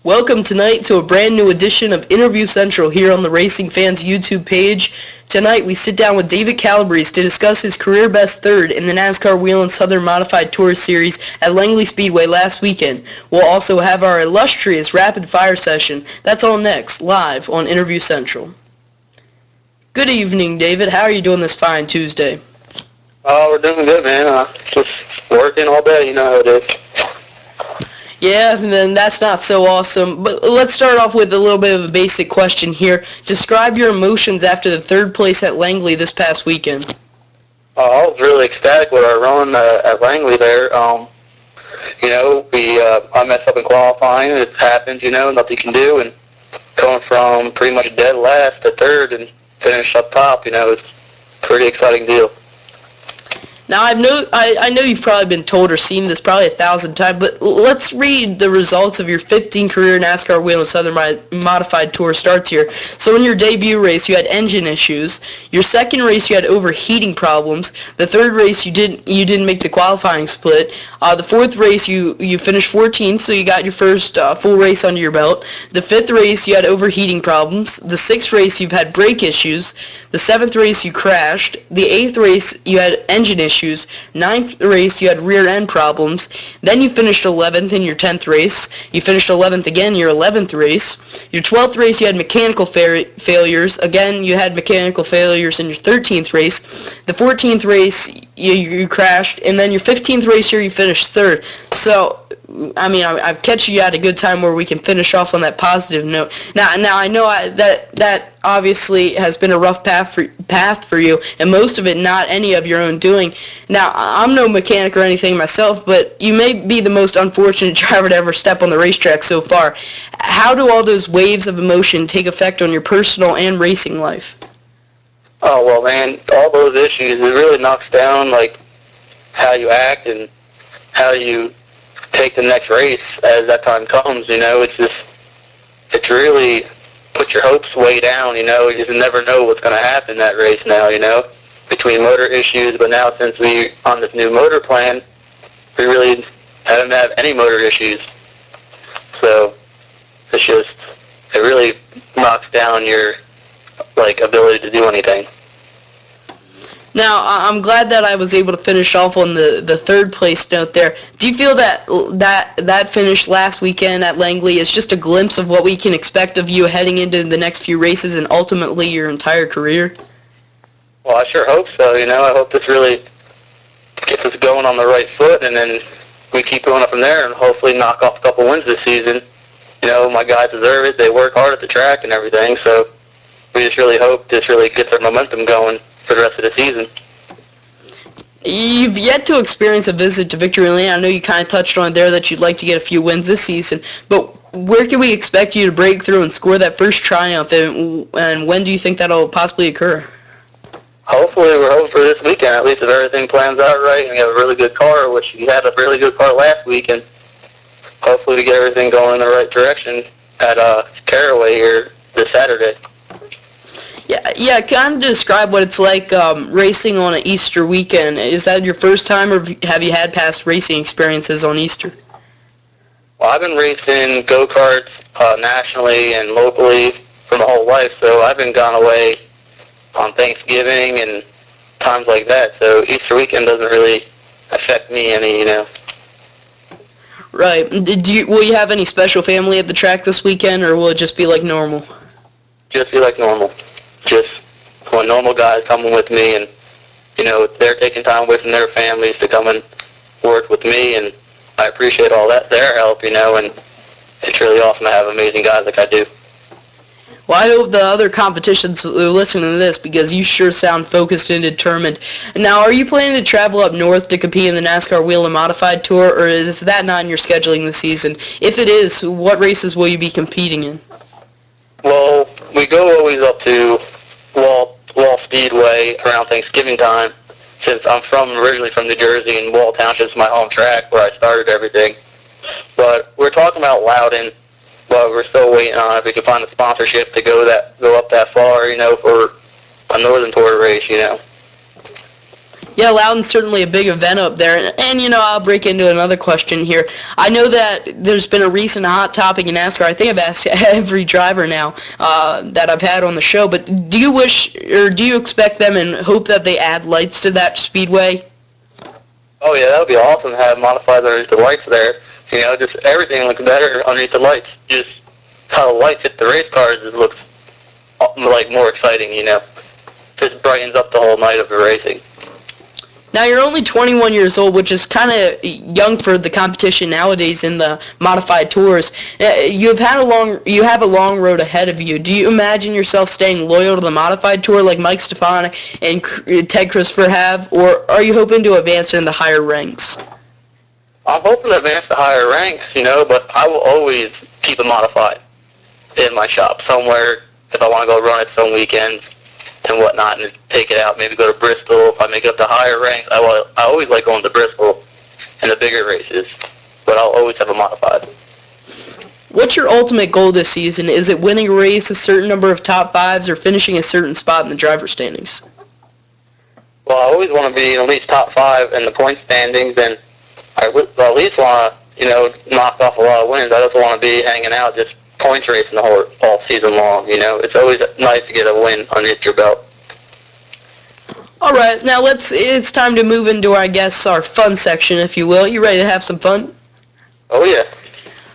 Welcome tonight to a brand new edition of Interview Central here on the Racing Fans YouTube page. Tonight we sit down with David Calabrese to discuss his career best third in the NASCAR Whelen Southern Modified Tour Series at Langley Speedway last weekend. We'll also have our illustrious rapid fire session. That's all next, live on Interview Central. Good evening, David. How are you doing this fine Tuesday? Oh, we're doing good, man. Just working all day, you know how it is. Yeah, and then that's not so awesome. But let's start off with a little bit of a basic question here. Describe your emotions after the third place at Langley this past weekend. I was really ecstatic with our run at Langley there. I messed up in qualifying. It happens, nothing you can do. And going from pretty much dead last to third and finish up top, it's a pretty exciting deal. Now, I know you've probably been told or seen this probably 1,000 times, but let's read the results of your 15 career NASCAR Whelen Southern Modified Tour starts here. So in your debut race, you had engine issues. Your second race, you had overheating problems. The third race, you didn't make the qualifying split. The fourth race, you finished 14th, so you got your first full race under your belt. The fifth race, you had overheating problems. The sixth race, you've had brake issues. The seventh race, you crashed. The eighth race, you had engine issues. Ninth race, you had rear end problems. Then you finished 11th in your 10th race. You finished 11th again in your 11th race. Your 12th race, you had mechanical failures. Again, you had mechanical failures in your 13th race. The 14th race, you crashed. And then your 15th race here, you finished third. So, I've catched you at a good time where we can finish off on that positive note. Now I know that obviously has been a rough path for you, and most of it not any of your own doing. Now, I'm no mechanic or anything myself, but you may be the most unfortunate driver to ever step on the racetrack so far. How do all those waves of emotion take effect on your personal and racing life? Oh, well, man, all those issues, it really knocks down, how you act and how you take the next race as that time comes, it's really put your hopes way down, you just never know what's going to happen in that race now, between motor issues, but now since we're on this new motor plan, we really haven't had any motor issues, so it really knocks down your, ability to do anything. Now, I'm glad that I was able to finish off on the third place note there. Do you feel that finish last weekend at Langley is just a glimpse of what we can expect of you heading into the next few races and ultimately your entire career? Well, I sure hope so, I hope this really gets us going on the right foot, and then we keep going up from there and hopefully knock off a couple wins this season. My guys deserve it. They work hard at the track and everything, so we just really hope this really gets our momentum going for the rest of the season. You've yet to experience a visit to Victory Lane. I know you kind of touched on it there that you'd like to get a few wins this season, but where can we expect you to break through and score that first triumph, and when do you think that'll possibly occur? Hopefully, we're hoping for this weekend, at least if everything plans out right and we have a really good car, which we had a really good car last week, and hopefully we get everything going in the right direction at Caraway here this Saturday. Yeah. Kind of describe what it's like racing on an Easter weekend. Is that your first time, or have you had past racing experiences on Easter? Well, I've been racing go-karts nationally and locally for my whole life, so I've been gone away on Thanksgiving and times like that, so Easter weekend doesn't really affect me any, Right. Will you have any special family at the track this weekend, or will it just be like normal? Just be like normal. Just when normal guys coming with me, and they're taking time away from their families to come and work with me, and I appreciate all their help, and it's really awesome to have amazing guys like I do. Well, I hope the other competitions are listening to this, because you sure sound focused and determined. Now, are you planning to travel up north to compete in the NASCAR Whelen Modified Tour, or is that not in your scheduling this season? If it is, what races will you be competing in? Well, we go always up to Wall Speedway around Thanksgiving time, since I'm originally from New Jersey, and Wall Township's my home track where I started everything. But we're talking about Loudon, but we're still waiting on if we can find a sponsorship to go up that far, for a Northern Tour race, Yeah, Loudon's certainly a big event up there. And, I'll break into another question here. I know that there's been a recent hot topic in NASCAR. I think I've asked every driver now that I've had on the show, but do you wish or do you expect them and hope that they add lights to that speedway? Oh, yeah, that would be awesome to have modified underneath the lights there. Just everything looks better underneath the lights. Just how the lights hit the race cars, it looks like more exciting, Just brightens up the whole night of the racing. Now, you're only 21 years old, which is kind of young for the competition nowadays in the modified tours. You have a long road ahead of you. Do you imagine yourself staying loyal to the modified tour like Mike Stefan and Ted Christopher have, or are you hoping to advance in the higher ranks? I'm hoping to advance to higher ranks, but I will always keep it modified in my shop somewhere if I want to go run it some weekends and whatnot and take it out, maybe go to Bristol. If I make it up to higher ranks, I always like going to Bristol and the bigger races, but I'll always have a modified. What's your ultimate goal this season? Is it winning a race, a certain number of top fives, or finishing a certain spot in the driver's standings? Well, I always want to be at least top five in the point standings, and I would at least want to, knock off a lot of wins. I just want to be hanging out, just points racing all season long. It's always nice to get a win underneath your belt. All right, now it's time to move into, our fun section, if you will. You ready to have some fun? Oh, yeah.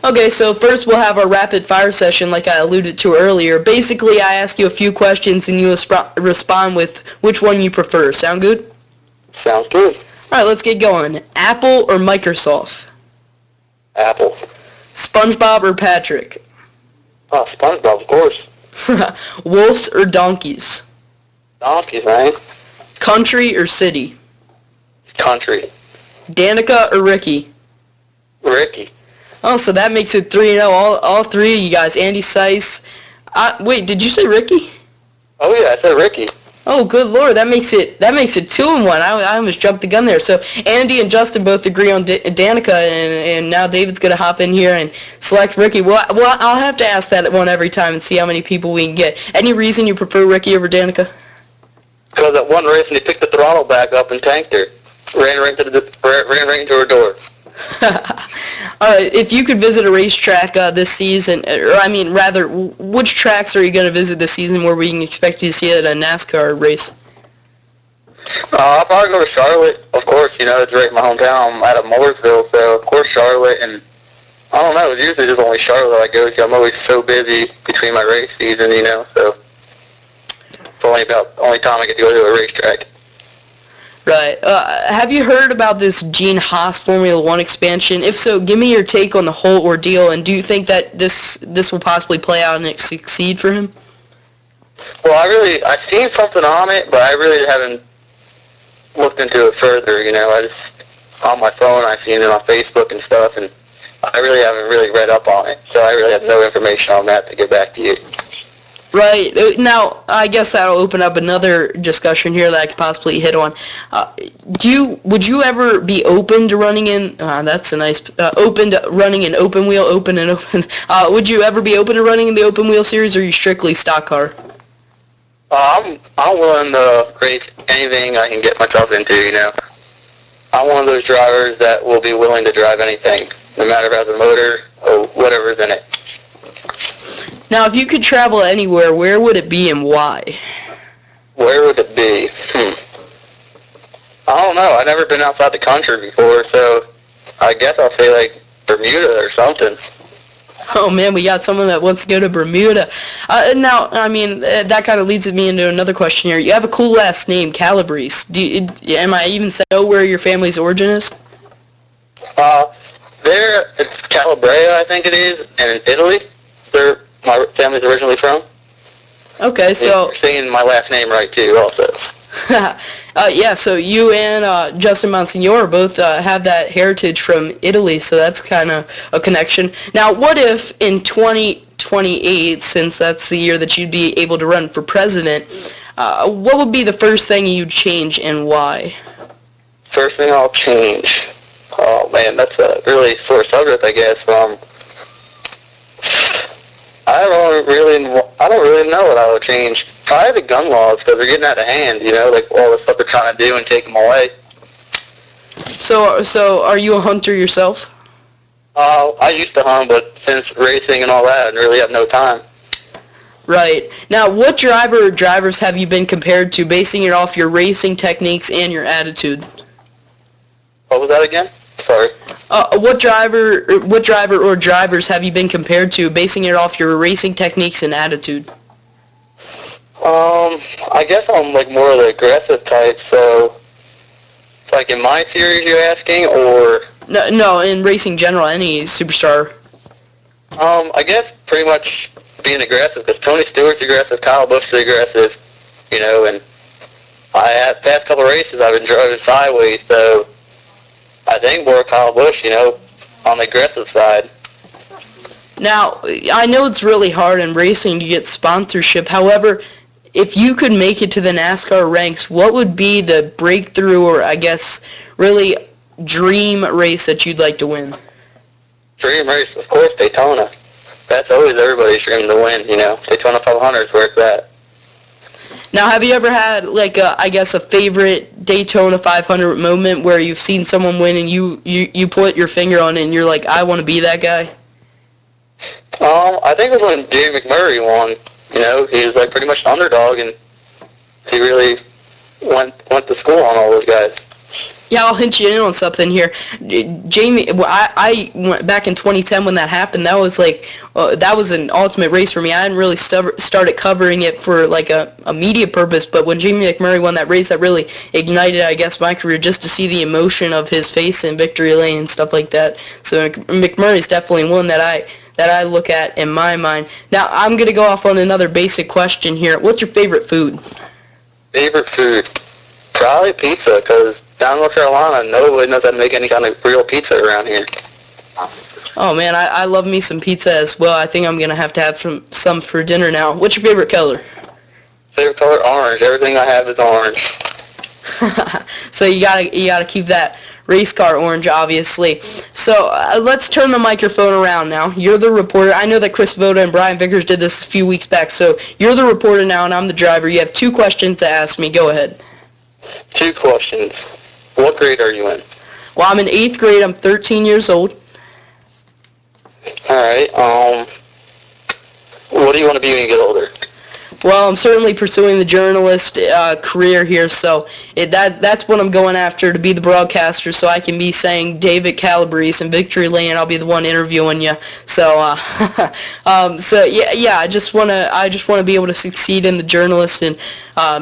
Okay, so first we'll have our rapid fire session like I alluded to earlier. Basically, I ask you a few questions and you respond with which one you prefer. Sound good? Sounds good. All right, let's get going. Apple or Microsoft? Apple. SpongeBob or Patrick? Oh, SpongeBob, of course. Wolves or donkeys? Donkeys, man. Country or city? Country. Danica or Ricky? Ricky. Oh, so that makes it 3-0. All three of you guys. Andy Seiss. Wait, did you say Ricky? Oh yeah, I said Ricky. Oh, good Lord, that makes it 2-1. I almost jumped the gun there. So Andy and Justin both agree on Danica, and now David's gonna hop in here and select Ricky. Well, I'll have to ask that one every time and see how many people we can get. Any reason you prefer Ricky over Danica? Because at one race, and he picked the throttle back up and tanked her, ran right into her door. All right, if you could visit a racetrack this season, which tracks are you going to visit this season where we can expect to see it at a NASCAR race? I'll probably go to Charlotte, of course. It's right in my hometown. I'm out of Mooresville, so of course Charlotte. And I don't know, it's usually just only Charlotte I go to. I'm always so busy between my race season, so it's only time I get to go to a racetrack. Right. Have you heard about this Gene Haas Formula One expansion? If so, give me your take on the whole ordeal, and do you think that this will possibly play out and succeed for him? Well, I've seen something on it, but I really haven't looked into it further. I just, on my phone, I've seen it on Facebook and stuff, and I really haven't read up on it, so I really have no information on that to get back to you. Right. Now, I guess that'll open up another discussion here that I could possibly hit on. Would you ever be open to running in, that's a nice, open to running an open wheel, would you ever be open to running in the open wheel series, or are you strictly stock car? I'm willing to race anything I can get myself into, I'm one of those drivers that will be willing to drive anything, no matter about the motor or whatever's in it. Now, if you could travel anywhere, where would it be and why? Where would it be? I don't know. I've never been outside the country before, so I guess I'll say, like, Bermuda or something. Oh, man, we got someone that wants to go to Bermuda. Now, that kind of leads me into another question here. You have a cool last name, Calabrese. Am I even know where your family's origin is? It's Caraway, I think it is, and in Italy. My family's originally from. Okay, so... You're saying my last name right, too, also. Yeah, so you and Justin Monsignor both have that heritage from Italy, so that's kind of a connection. Now, what if in 2028, since that's the year that you'd be able to run for president, what would be the first thing you'd change and why? First thing I'll change? Oh, man, that's a really sore subject, I guess. I don't really know what I would change. Probably the gun laws, because they're getting out of hand, you know, like all the stuff they're trying to do and take them away. So are you a hunter yourself? I used to hunt, but since racing and all that, I really have no time. Right. Now, what driver or drivers have you been compared to, basing it off your racing techniques and your attitude? What was that again? Sorry. What driver or drivers have you been compared to, basing it off your racing techniques and attitude? I guess I'm like more of the aggressive type, so like in my series you're asking, or? No, in racing general, any superstar. I guess pretty much being aggressive, because Tony Stewart's aggressive, Kyle Busch is aggressive, you know, and past couple of races I've been driving sideways, so I think more Kyle Busch, you know, on the aggressive side. Now, I know it's really hard in racing to get sponsorship. However, if you could make it to the NASCAR ranks, what would be the breakthrough or, I guess, really dream race that you'd like to win? Dream race, of course, Daytona. That's always everybody's dream to win, you know. Daytona 500 is where it's at. Now, have you ever had, like, a favorite Daytona 500 moment where you've seen someone win and you put your finger on it and you're like, I want to be that guy? I think it was when David McMurray won. You know, he was like pretty much an underdog, and he really went to school on all those guys. Yeah, I'll hint you in on something here. Jamie, I went back in 2010 when that happened. That was that was an ultimate race for me. I hadn't really started covering it for like a media purpose, but when Jamie McMurray won that race, that really ignited, I guess, my career, just to see the emotion of his face in victory lane and stuff like that. So McMurray's definitely one that I look at in my mind. Now, I'm going to go off on another basic question here. What's your favorite food? Favorite food? Probably pizza, because down in North Carolina, nobody knows how to make any kind of real pizza around here. Oh, man, I love me some pizza as well. I think I'm going to have some for dinner now. What's your favorite color? Favorite color? Orange. Everything I have is orange. So you gotta keep that race car orange, obviously. So let's turn the microphone around now. You're the reporter. I know that Chris Voda and Brian Vickers did this a few weeks back, so you're the reporter now and I'm the driver. You have 2 questions to ask me. Go ahead. 2 questions. What grade are you in? Well, I'm in 8th grade. I'm 13 years old. All right. What do you want to be when you get older? Well, I'm certainly pursuing the journalist career here, so that's what I'm going after, to be the broadcaster, so I can be saying David Calabrese in victory lane. I'll be the one interviewing you. So, I just want to be able to succeed in the journalist and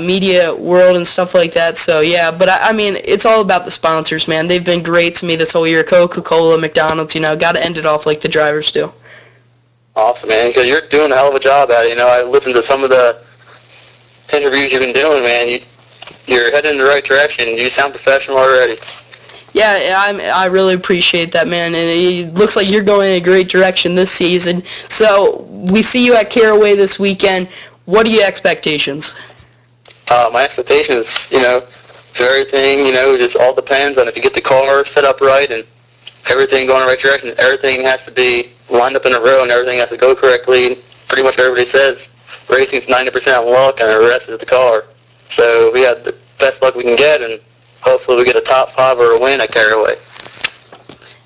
media world and stuff like that. So yeah, but I mean, it's all about the sponsors, man. They've been great to me this whole year. Coca-Cola, McDonald's, got to end it off like the drivers do. Awesome, man, because you're doing a hell of a job at it. You know, I listened to some of the interviews you've been doing, man. You're heading in the right direction. You sound professional already. Yeah, I really appreciate that, man, and it looks like you're going in a great direction this season. So we see you at Caraway this weekend. What are your expectations? My expectations, for everything, just all depends on if you get the car set up right and everything going in the right direction. Everything has to be lined up in a row and everything has to go correctly. Pretty much everybody says racing's 90% luck and the rest is the car. So we have the best luck we can get, and hopefully we get a top 5 or a win at Caraway.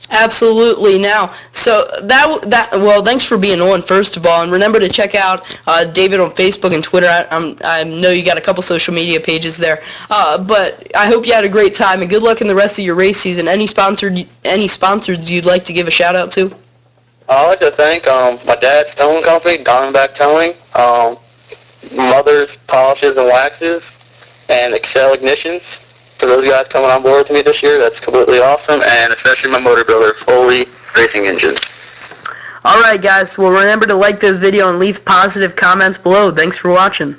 Absolutely. Now, so well, thanks for being on, first of all, and remember to check out David on Facebook and Twitter. I know you got a couple social media pages there, but I hope you had a great time, and good luck in the rest of your race season. Any sponsors you'd like to give a shout out to? I'd like to thank my dad's towing company, Diamondback Towing, Mother's Polishes and Waxes, and Excel Ignitions. For those guys coming on board with me this year, that's completely awesome, and especially my motor builder, Foley Racing Engines. All right, guys. Well, remember to like this video and leave positive comments below. Thanks for watching.